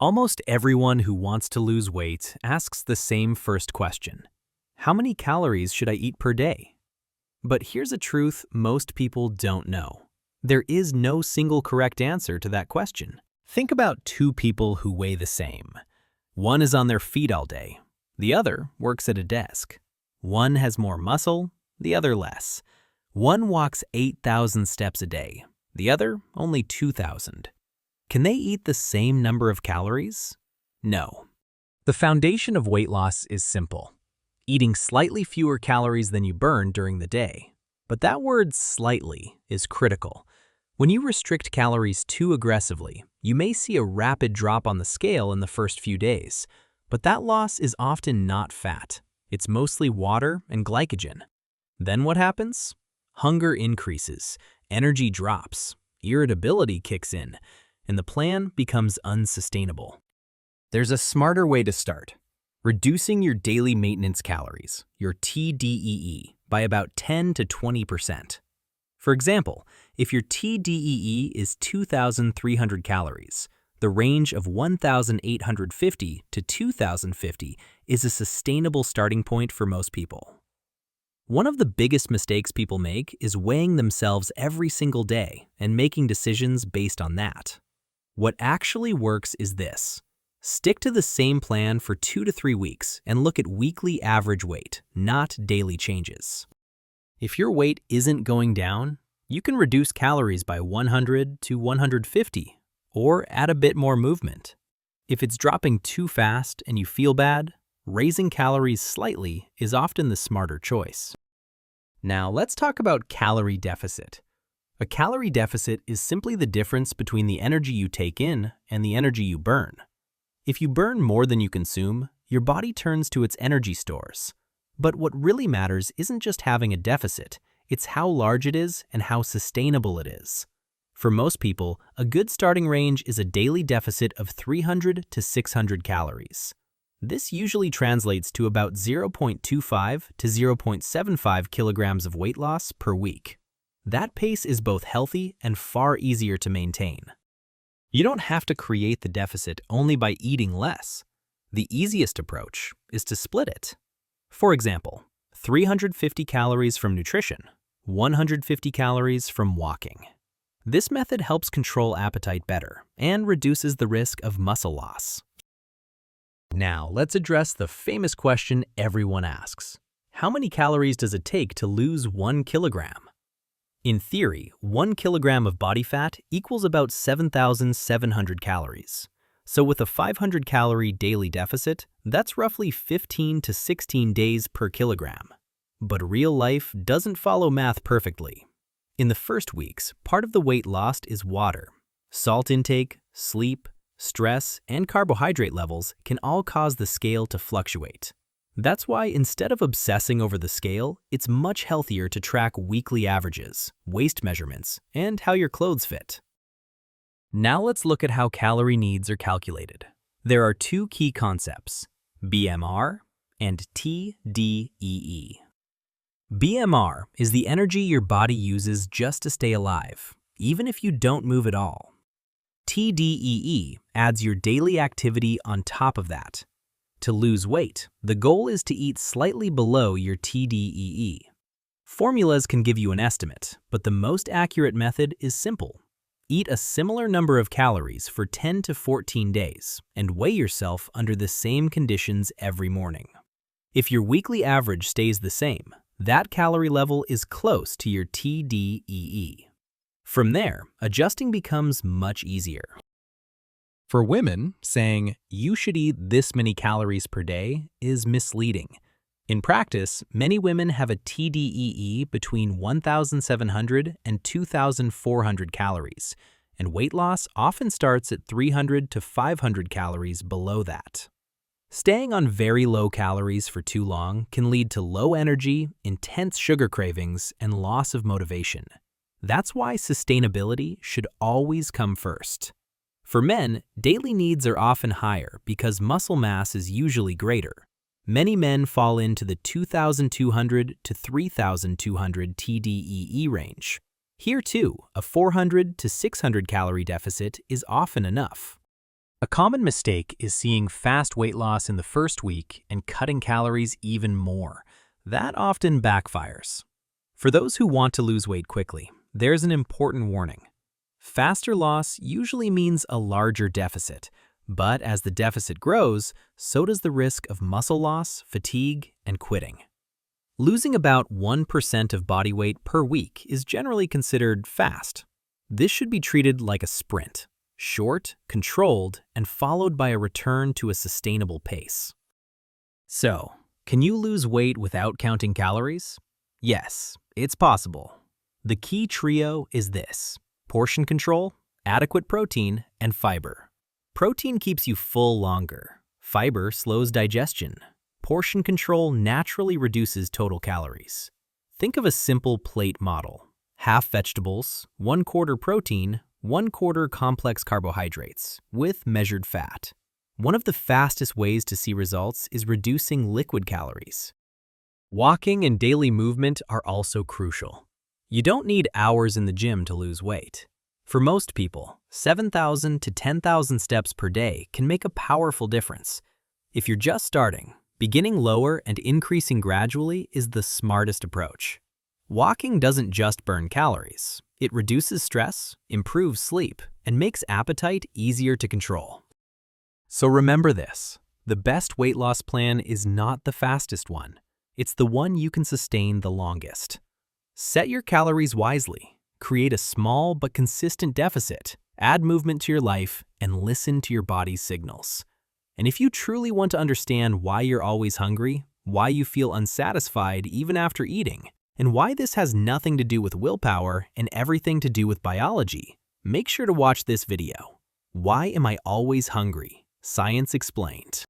Almost everyone who wants to lose weight asks the same first question. How many calories should I eat per day? But here's a truth most people don't know. There is no single correct answer to that question. Think about two people who weigh the same. One is on their feet all day. The other works at a desk. One has more muscle, the other less. One walks 8,000 steps a day. The other only 2,000. Can they eat the same number of calories? No. The foundation of weight loss is simple. Eating slightly fewer calories than you burn during the day. But that word "slightly" is critical. When you restrict calories too aggressively, you may see a rapid drop on the scale in the first few days. But that loss is often not fat. It's mostly water and glycogen. Then what happens? Hunger increases, energy drops, irritability kicks in, and the plan becomes unsustainable. There's a smarter way to start. Reducing your daily maintenance calories, your TDEE, by about 10 to 20%. For example, if your TDEE is 2,300 calories, the range of 1,850 to 2,050 is a sustainable starting point for most people. One of the biggest mistakes people make is weighing themselves every single day and making decisions based on that. What actually works is this. Stick to the same plan for 2 to 3 weeks and look at weekly average weight, not daily changes. If your weight isn't going down, you can reduce calories by 100 to 150 or add a bit more movement. If it's dropping too fast and you feel bad, raising calories slightly is often the smarter choice. Now let's talk about calorie deficit. A calorie deficit is simply the difference between the energy you take in and the energy you burn. If you burn more than you consume, your body turns to its energy stores. But what really matters isn't just having a deficit, it's how large it is and how sustainable it is. For most people, a good starting range is a daily deficit of 300 to 600 calories. This usually translates to about 0.25 to 0.75 kilograms of weight loss per week. That pace is both healthy and far easier to maintain. You don't have to create the deficit only by eating less. The easiest approach is to split it. For example, 350 calories from nutrition, 150 calories from walking. This method helps control appetite better and reduces the risk of muscle loss. Now, let's address the famous question everyone asks. How many calories does it take to lose 1 kilogram? In theory, 1 kilogram of body fat equals about 7,700 calories. So with a 500-calorie daily deficit, that's roughly 15 to 16 days per kilogram. But real life doesn't follow math perfectly. In the first weeks, part of the weight lost is water. Salt intake, sleep, stress, and carbohydrate levels can all cause the scale to fluctuate. That's why instead of obsessing over the scale, it's much healthier to track weekly averages, waist measurements, and how your clothes fit. Now let's look at how calorie needs are calculated. There are two key concepts, BMR and TDEE. BMR is the energy your body uses just to stay alive, even if you don't move at all. TDEE adds your daily activity on top of that. To lose weight, the goal is to eat slightly below your TDEE. Formulas can give you an estimate, but the most accurate method is simple. Eat a similar number of calories for 10 to 14 days and weigh yourself under the same conditions every morning. If your weekly average stays the same, that calorie level is close to your TDEE. From there, adjusting becomes much easier. For women, saying, "You should eat this many calories per day" is misleading. In practice, many women have a TDEE between 1,700 and 2,400 calories, and weight loss often starts at 300 to 500 calories below that. Staying on very low calories for too long can lead to low energy, intense sugar cravings, and loss of motivation. That's why sustainability should always come first. For men, daily needs are often higher because muscle mass is usually greater. Many men fall into the 2,200 to 3,200 TDEE range. Here too, a 400 to 600 calorie deficit is often enough. A common mistake is seeing fast weight loss in the first week and cutting calories even more. That often backfires. For those who want to lose weight quickly, there's an important warning. Faster loss usually means a larger deficit, but as the deficit grows, so does the risk of muscle loss, fatigue, and quitting. Losing about 1% of body weight per week is generally considered fast. This should be treated like a sprint, short, controlled, and followed by a return to a sustainable pace. So, can you lose weight without counting calories? Yes, it's possible. The key trio is this: portion control, adequate protein, and fiber. Protein keeps you full longer. Fiber slows digestion. Portion control naturally reduces total calories. Think of a simple plate model: half vegetables, 1/4 protein, 1/4 complex carbohydrates, with measured fat. One of the fastest ways to see results is reducing liquid calories. Walking and daily movement are also crucial. You don't need hours in the gym to lose weight. For most people, 7,000 to 10,000 steps per day can make a powerful difference. If you're just starting, beginning lower and increasing gradually is the smartest approach. Walking doesn't just burn calories. It reduces stress, improves sleep, and makes appetite easier to control. So remember this: the best weight loss plan is not the fastest one. It's the one you can sustain the longest. Set your calories wisely, create a small but consistent deficit, add movement to your life, and listen to your body's signals. And if you truly want to understand why you're always hungry, why you feel unsatisfied even after eating, and why this has nothing to do with willpower and everything to do with biology, make sure to watch this video. Why am I always hungry? Science Explained.